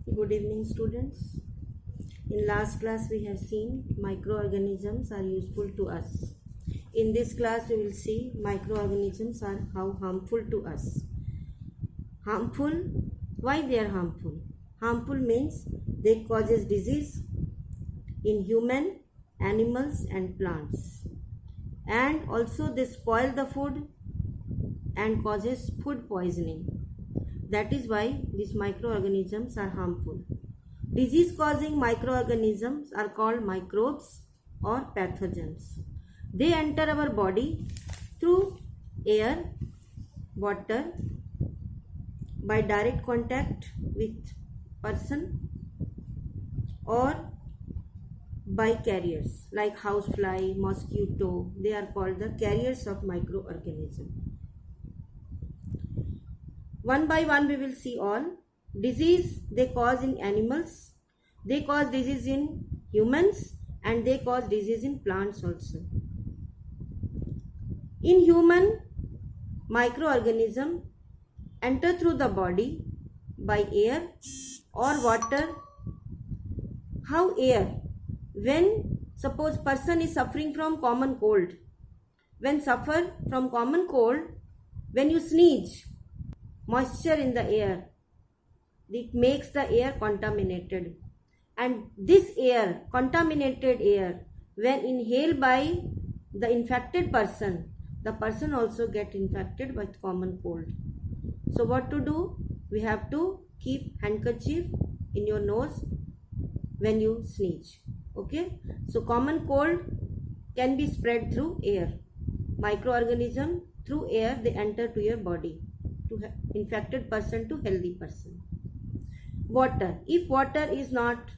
Good evening, students. In last class, we have seen microorganisms are useful to us. In this class, we will see microorganisms are how harmful to us. Harmful? Why they are harmful? Harmful means they causes disease in human, animals, and plants. And also they spoil the food and causes food poisoning. That is why these microorganisms are harmful. Disease causing microorganisms are called microbes or pathogens. They enter our body through air, water, by direct contact with person or by carriers like housefly, mosquito. They are called the carriers of microorganism. One by one we will see all. Disease they cause in animals, they cause disease in humans, and they cause disease in plants also. In human, microorganism enter through the body by air or water. How air? When suppose person is suffering from common cold, when suffer from common cold, when you sneeze, moisture in the air, it makes the air contaminated, and this air, contaminated air, when inhaled by the infected person, the person also get infected with common cold. So what to do? We have to keep handkerchief in your nose when you sneeze. Okay, so common cold can be spread through air. Microorganism through air they enter to your body, to infected person to healthy person. Water, if water is not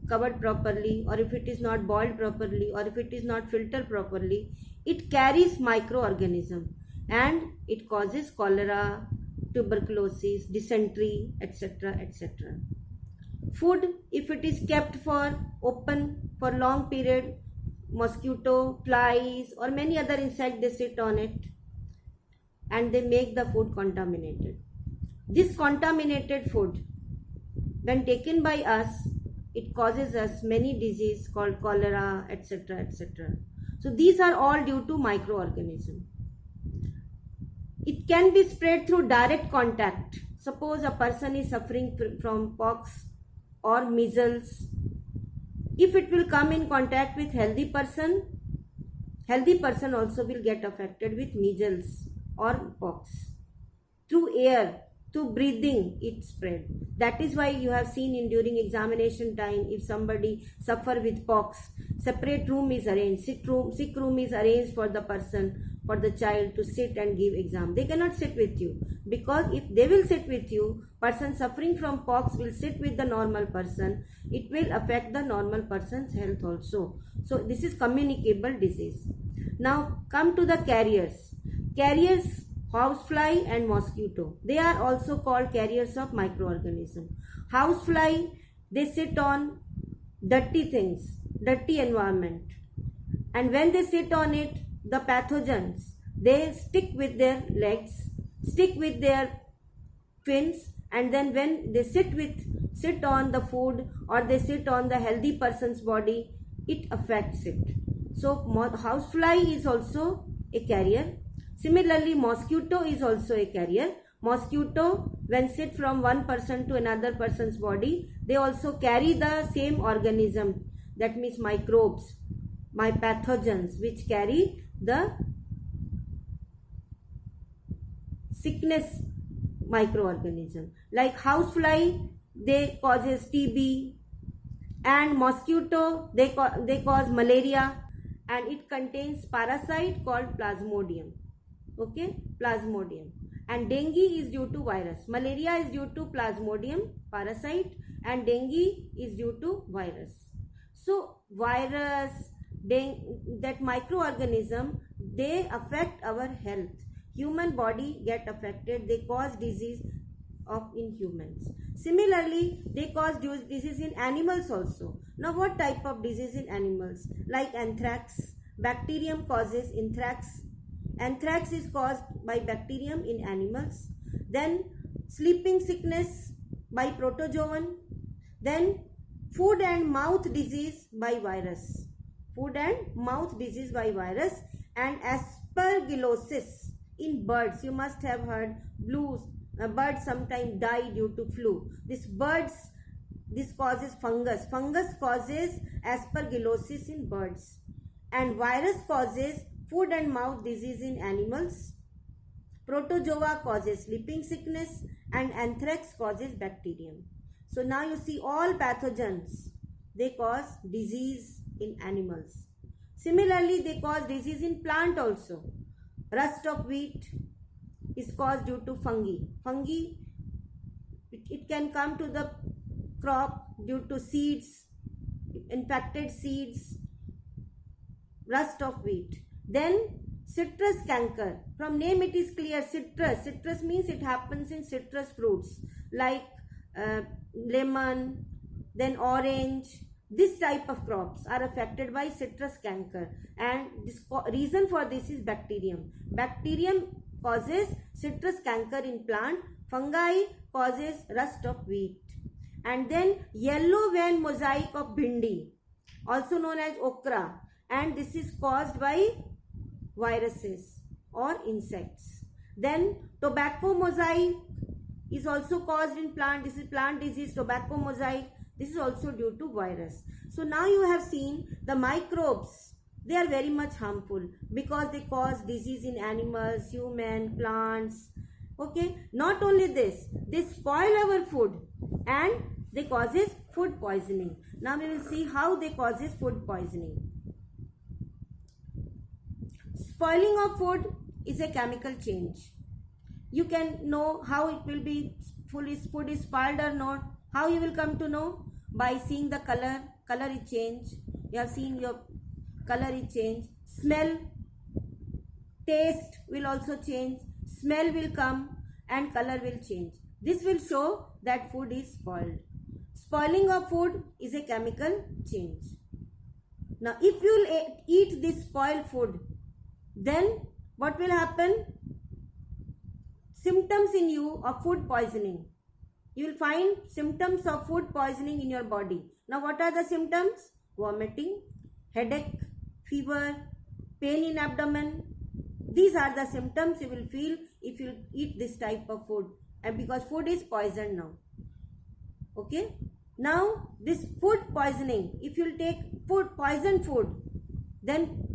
covered properly, or if it is not boiled properly, or if it is not filtered properly, it carries microorganism and it causes cholera, tuberculosis, dysentery, etc., etc. Food, if it is kept for open for long period, mosquito, flies, or many other insects they sit on it and they make the food contaminated. This contaminated food, when taken by us, it causes us many diseases called cholera, etc., etc. So these are all due to microorganism. It can be spread through direct contact. Suppose a person is suffering from pox or measles. If it will come in contact with healthy person also will get affected with measles or pox. Through air, through breathing it spread. That is why you have seen in during examination time, if somebody suffer with pox, separate room is arranged, sick room is arranged for the person, for the child to sit and give exam. They cannot sit with you, because if they will sit with you, person suffering from pox will sit with the normal person, it will affect the normal person's health also. So this is communicable disease. Now come to the carriers. Carriers, housefly and mosquito, they are also called carriers of microorganism. Housefly, they sit on dirty things, dirty environment, and when they sit on it, the pathogens, they stick with their legs, stick with their fins, and then when they sit on the food or they sit on the healthy person's body, it affects it. So housefly is also a carrier. Similarly, mosquito is also a carrier. Mosquito, when sit from one person to another person's body, they also carry the same organism, that means microbes, my pathogens, which carry the sickness microorganism. Like housefly, they causes TB, and mosquito, they cause malaria, and it contains parasite called plasmodium. Okay, plasmodium. And dengue is due to virus. Malaria is due to plasmodium parasite, and dengue is due to virus. So virus, that microorganism, they affect our health. Human body get affected, they cause disease in humans. Similarly, they cause disease in animals also. Now what type of disease in animals? Like anthrax, bacterium causes anthrax. Anthrax is caused by bacterium in animals. Then sleeping sickness by protozoan. Then food and mouth disease by virus. Food and mouth disease by virus. And aspergillosis in birds. You must have heard birds sometimes die due to flu. This causes fungus. Fungus causes aspergillosis in birds. And virus causes foot and mouth disease in animals. Protozoa causes sleeping sickness, and anthrax causes bacterium. So now you see all pathogens, they cause disease in animals. Similarly, they cause disease in plant also. Rust of wheat is caused due to fungi. Fungi, it can come to the crop due to seeds, infected seeds, rust of wheat. Then citrus canker. From name it is clear, citrus. Citrus means it happens in citrus fruits like lemon, then orange. This type of crops are affected by citrus canker, and this reason for this is bacterium. Bacterium causes citrus canker in plant. Fungi causes rust of wheat. And then yellow vein mosaic of bhindi, also known as okra, and this is caused by viruses or insects. Then tobacco mosaic is also caused in plant. This is plant disease, tobacco mosaic. This is also due to virus. So now you have seen the microbes. They are very much harmful because they cause disease in animals, human, plants. Okay. Not only this, they spoil our food and they causes food poisoning. Now we will see how they causes food poisoning. Spoiling of food is a chemical change. You can know how it will be, food is spoiled or not. How you will come to know? By seeing the color. Color is change. You have seen your color is change. Smell, taste will also change. Smell will come and color will change. This will show that food is spoiled. Spoiling of food is a chemical change. Now if you will eat this spoiled food, then what will happen? Symptoms in you of food poisoning. You will find symptoms of food poisoning in your body. Now what are the symptoms? Vomiting, headache, fever, pain in abdomen. These are the symptoms you will feel if you eat this type of food, and because food is poisoned now. Okay. Now this food poisoning, if you will take poisoned food, then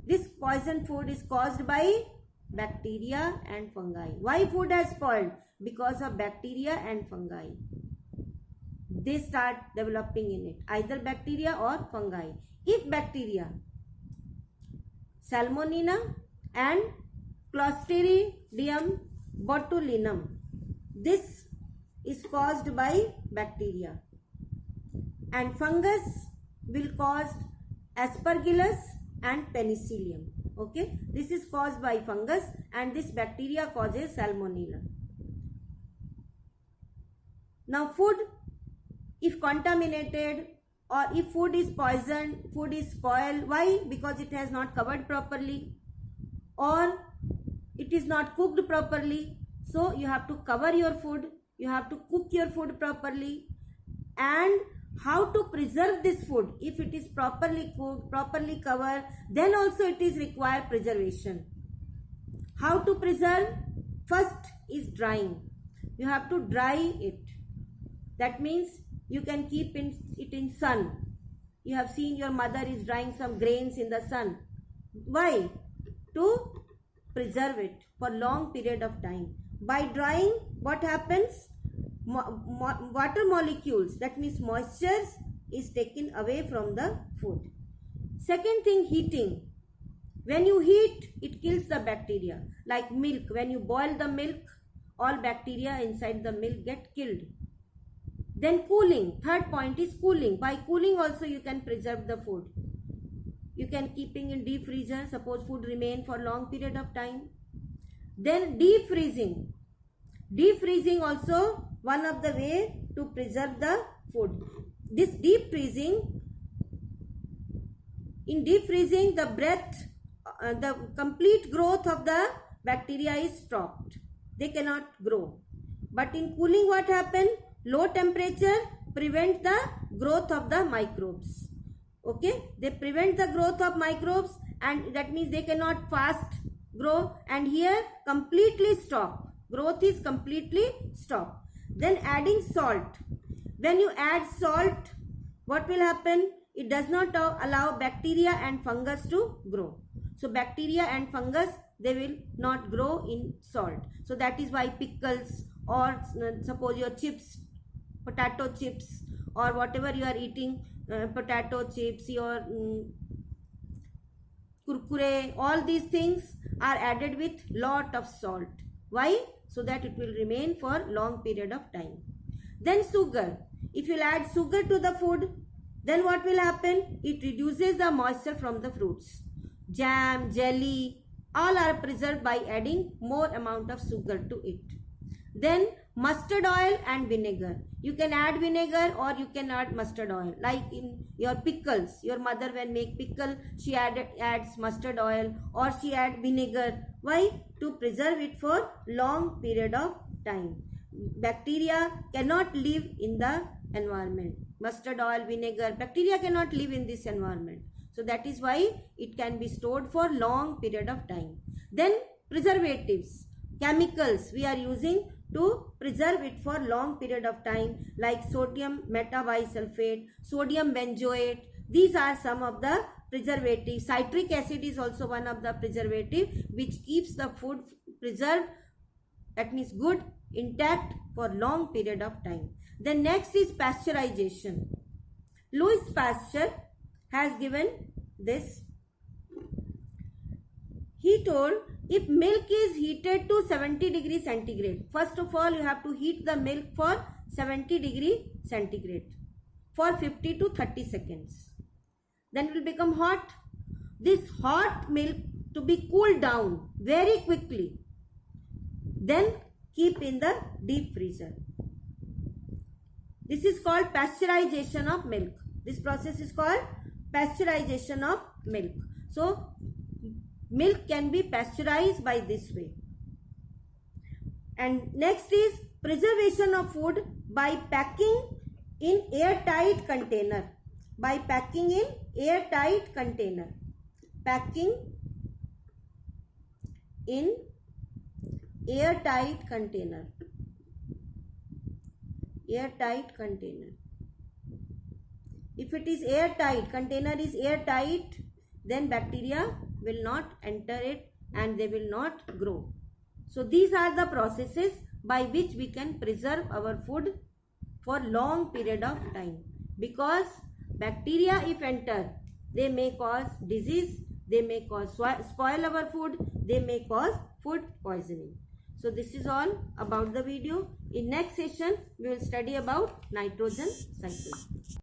this poisoned food is caused by bacteria and fungi. Why food has spoiled? Because of bacteria and fungi. They start developing in it, either bacteria or fungi. If bacteria, Salmonella and Clostridium botulinum, this is caused by bacteria, and fungus will cause Aspergillus and Penicillium. Okay, this is caused by fungus, and this bacteria causes Salmonella. Now food, if contaminated or if food is poisoned, food is spoiled. Why? Because it has not covered properly or it is not cooked properly. So you have to cover your food, you have to cook your food properly. And how to preserve this food? If it is properly cooked, properly covered, then also it is required preservation. How to preserve? First is drying. You have to dry it. That means you can keep it in sun. You have seen your mother is drying some grains in the sun. Why? To preserve it for long period of time. By drying, what happens? Water molecules, that means moisture, is taken away from the food. Second thing, heating. When you heat, it kills the bacteria. Like milk, when you boil the milk, all bacteria inside the milk get killed. Then cooling. Third point is cooling. By cooling also you can preserve the food. You can keeping in deep freezer, suppose food remain for long period of time. Then deep freezing. Deep freezing also one of the way to preserve the food. This deep freezing, in deep freezing the complete growth of the bacteria is stopped. They cannot grow. But in cooling what happens? Low temperature, prevent the growth of the microbes. Okay, they prevent the growth of microbes, and that means they cannot fast grow, and here completely stop. Growth is completely stop. Then adding salt. When you add salt, what will happen? It does not allow bacteria and fungus to grow. So bacteria and fungus, they will not grow in salt. So that is why pickles, or suppose your chips, potato chips, or whatever you are eating, potato chips, your kurkure, all these things are added with lot of salt. Why? So that it will remain for long period of time. Then sugar. If you add sugar to the food, then what will happen? It reduces the moisture from the fruits. Jam, jelly, all are preserved by adding more amount of sugar to it. Then mustard oil and vinegar. You can add vinegar or you can add mustard oil. Like in your pickles, your mother when make pickle, she adds mustard oil or she add vinegar. Why? To preserve it for long period of time. Bacteria cannot live in the environment. Mustard oil, vinegar, bacteria cannot live in this environment. So that is why it can be stored for long period of time. Then preservatives, chemicals we are using to preserve it for long period of time, like sodium metabisulfate, sodium benzoate. These are some of the preservatives. Citric acid is also one of the preservative which keeps the food preserved, that means good, intact for long period of time. Then next is pasteurization. Louis Pasteur has given this. He told, if milk is heated to 70 degrees centigrade, first of all you have to heat the milk for 70 degrees centigrade for 50 to 30 seconds. Then it will become hot. This hot milk to be cooled down very quickly. Then keep in the deep freezer. This is called pasteurization of milk. This process is called pasteurization of milk. So milk can be pasteurized by this way. And next is preservation of food by packing in airtight container. By packing in airtight container. Packing in airtight container. Airtight container. If it is airtight, container is airtight, then bacteria will not enter it and they will not grow. So these are the processes by which we can preserve our food for long period of time. Because bacteria if enter, they may cause disease, they may cause spoil our food, they may cause food poisoning. So this is all about the video. In next session, we will study about nitrogen cycle.